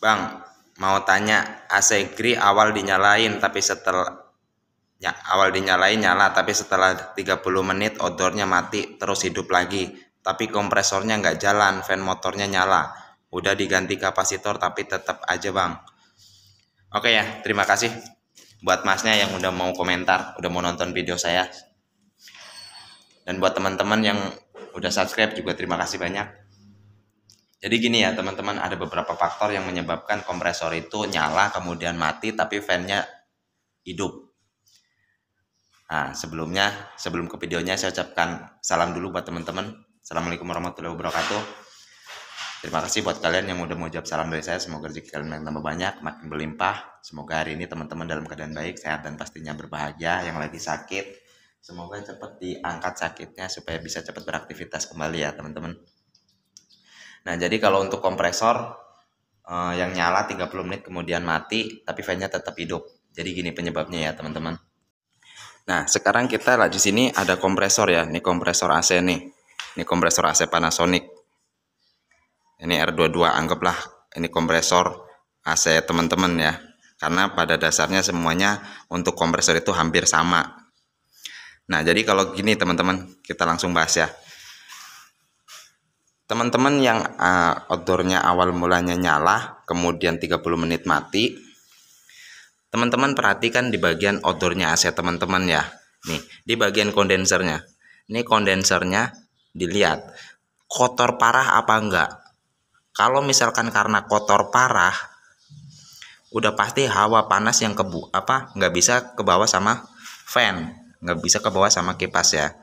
Bang, mau tanya, AC Gri awal dinyalain tapi nyala tapi setelah 30 menit odornya mati terus hidup lagi. Tapi kompresornya nggak jalan, fan motornya nyala. Udah diganti kapasitor tapi tetap aja, Bang. Oke ya, terima kasih buat masnya yang udah mau komentar, udah mau nonton video saya. Dan buat teman-teman yang udah subscribe juga terima kasih banyak. Jadi gini ya teman-teman, ada beberapa faktor yang menyebabkan kompresor itu nyala kemudian mati tapi fan-nya hidup. Nah sebelum ke videonya saya ucapkan salam dulu buat teman-teman. Assalamualaikum warahmatullahi wabarakatuh. Terima kasih buat kalian yang udah mau jawab salam dari saya. Semoga rezeki kalian yang tambah banyak, makin berlimpah. Semoga hari ini teman-teman dalam keadaan baik, sehat dan pastinya berbahagia. Yang lagi sakit, semoga cepat diangkat sakitnya supaya bisa cepat beraktivitas kembali ya teman-teman. Nah jadi kalau untuk kompresor yang nyala 30 menit kemudian mati tapi fan-nya tetap hidup. Jadi gini penyebabnya ya teman-teman. Nah sekarang kita di sini ada kompresor ya. Ini kompresor AC nih. Ini kompresor AC Panasonic. Ini R22, anggaplah ini kompresor AC teman-teman ya. Karena pada dasarnya semuanya untuk kompresor itu hampir sama. Nah jadi kalau gini teman-teman, kita langsung bahas ya. Teman-teman yang odornya awal mulanya nyala kemudian 30 menit mati, teman-teman perhatikan di bagian odornya AC teman-teman ya. Nih di bagian kondensernya, ini kondensernya dilihat kotor parah apa enggak. Kalau misalkan karena kotor parah, udah pasti hawa panas yang nggak bisa ke bawah sama fan, nggak bisa ke bawah sama kipas ya.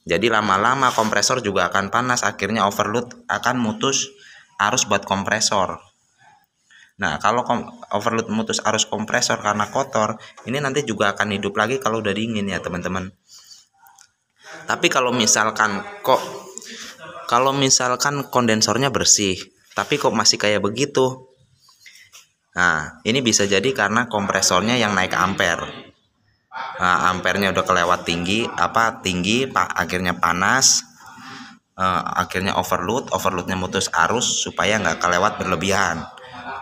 Jadi lama-lama kompresor juga akan panas, akhirnya overload akan mutus arus buat kompresor. Nah kalau overload mutus arus kompresor karena kotor, ini nanti juga akan hidup lagi kalau udah dingin ya teman-teman. Tapi kalau misalkan kondensornya bersih, tapi kok masih kayak begitu, nah ini bisa jadi karena kompresornya yang naik ampere. Nah, ampernya udah kelewat tinggi, akhirnya panas, akhirnya overloadnya mutus arus supaya nggak kelewat berlebihan.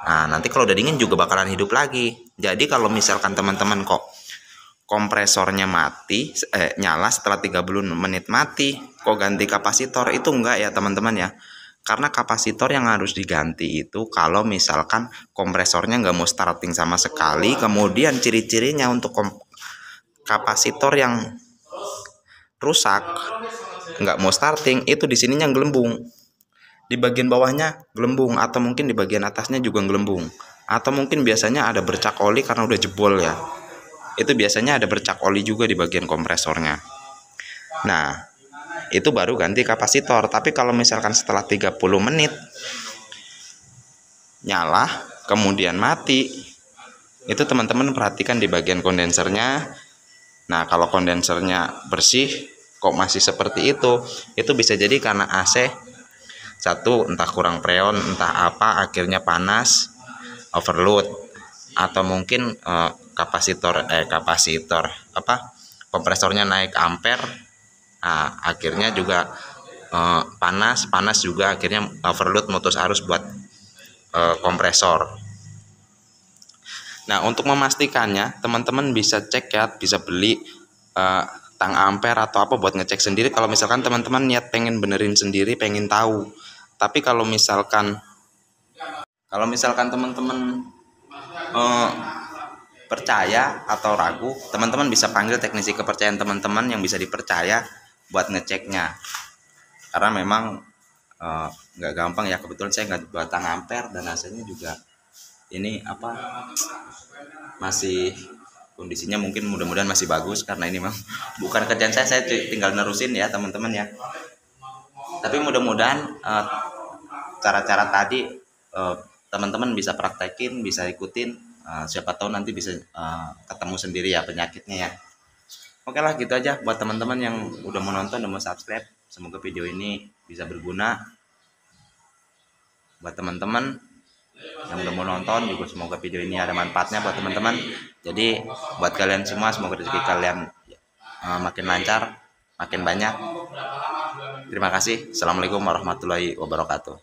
Nah nanti kalau udah dingin juga bakalan hidup lagi. Jadi kalau misalkan teman-teman kok kompresornya nyala setelah 30 menit mati, kok ganti kapasitor, itu enggak ya teman-teman ya. Karena kapasitor yang harus diganti itu kalau misalkan kompresornya nggak mau starting sama sekali, kemudian ciri-cirinya untuk kapasitor yang rusak nggak mau starting itu di sininya gelembung, di bagian bawahnya gelembung, atau mungkin di bagian atasnya juga gelembung, atau mungkin biasanya ada bercak oli karena udah jebol ya. Itu biasanya ada bercak oli juga di bagian kompresornya. Nah itu baru ganti kapasitor. Tapi kalau misalkan setelah 30 menit nyala kemudian mati, itu teman-teman perhatikan di bagian kondensernya. Nah kalau kondensernya bersih kok masih seperti itu bisa jadi karena AC satu entah kurang freon, entah apa, akhirnya panas, overload, atau mungkin kompresornya naik ampere. Nah akhirnya juga panas juga, akhirnya overload mutus arus buat kompresor. Nah untuk memastikannya teman-teman bisa cek ya, bisa beli tang ampere atau apa buat ngecek sendiri kalau misalkan teman-teman niat pengen benerin sendiri, pengen tahu. Tapi kalau misalkan teman-teman percaya atau ragu, teman-teman bisa panggil teknisi kepercayaan teman-teman yang bisa dipercaya buat ngeceknya. Karena memang nggak gampang ya, kebetulan saya nggak buat tang ampere dan hasilnya juga ini masih kondisinya mungkin mudah-mudahan masih bagus, karena ini memang bukan kerjaan saya tinggal nerusin ya teman-teman ya. Tapi mudah-mudahan cara-cara tadi teman-teman bisa praktekin, bisa ikutin, siapa tahu nanti bisa ketemu sendiri ya penyakitnya ya. Oke lah gitu aja buat teman-teman yang udah mau nonton dan mau subscribe. Semoga video ini bisa berguna buat teman-teman yang udah mau nonton juga. Semoga video ini ada manfaatnya buat teman-teman. Jadi buat kalian semua semoga rezeki kalian makin lancar, makin banyak. Terima kasih. Assalamualaikum warahmatullahi wabarakatuh.